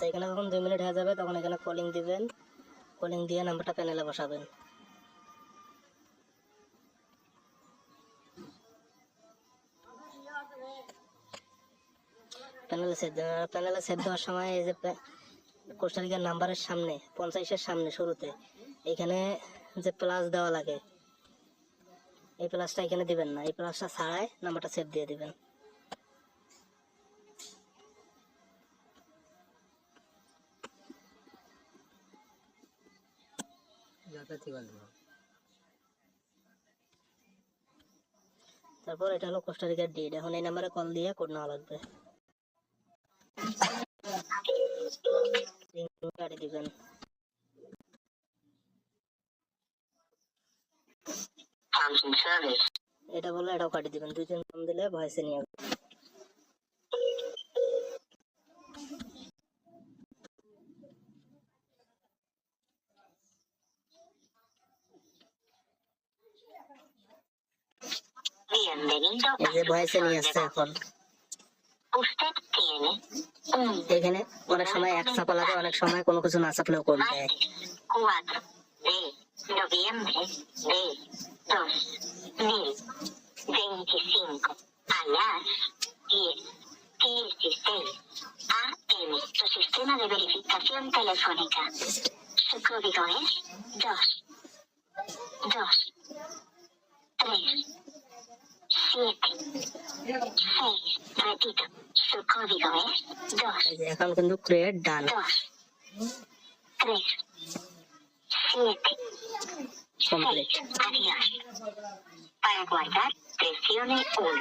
এখানে যখন 2 মিনিট হয়ে যাবে তখন এখানে কলিং দিবেন, কলিং দিয়ে নাম্বারটা প্যানেলে বসাবেন। প্যানেলে সেভ দেওয়ার সময় এই যে কোস্টারিকার নাম্বারের সামনে 50-এর সামনে শুরুতে এখানে যে প্লাস দেওয়া লাগে, এই প্লাসটা এখানে দিবেন না, এই প্লাসটা ছাড়াই নাম্বারটা সেভ দিয়ে দিবেন। তারপর এটা হলো কোস্টারিকার ডিড। এখন এই নাম্বারে কল দিয়ে কোড নেওয়া লাগবে, কাটি দিবেন। এটা বললে এটাও কাটি দিবেন, 2-3 ফোন দিলে ভয়েসে নিয়ে আসবে। এই যে ভয়েসে নিয়ে আসছে এখন। এখানে অনেক সময় এক চাপা লাগে, অনেক সময় কোনো কিছু না চাপলেও কোড দেয়। noviembre de 2025 a las 10:16 AM. Tu sistema de verificación telefónica. Su código es 2, 2, 3, 7, 6. Repito, su código es 2. এখন কিন্তু ক্রিয়েট ডান। 2, 3, 7. Complete. Adiós. Para guardar, presione 1.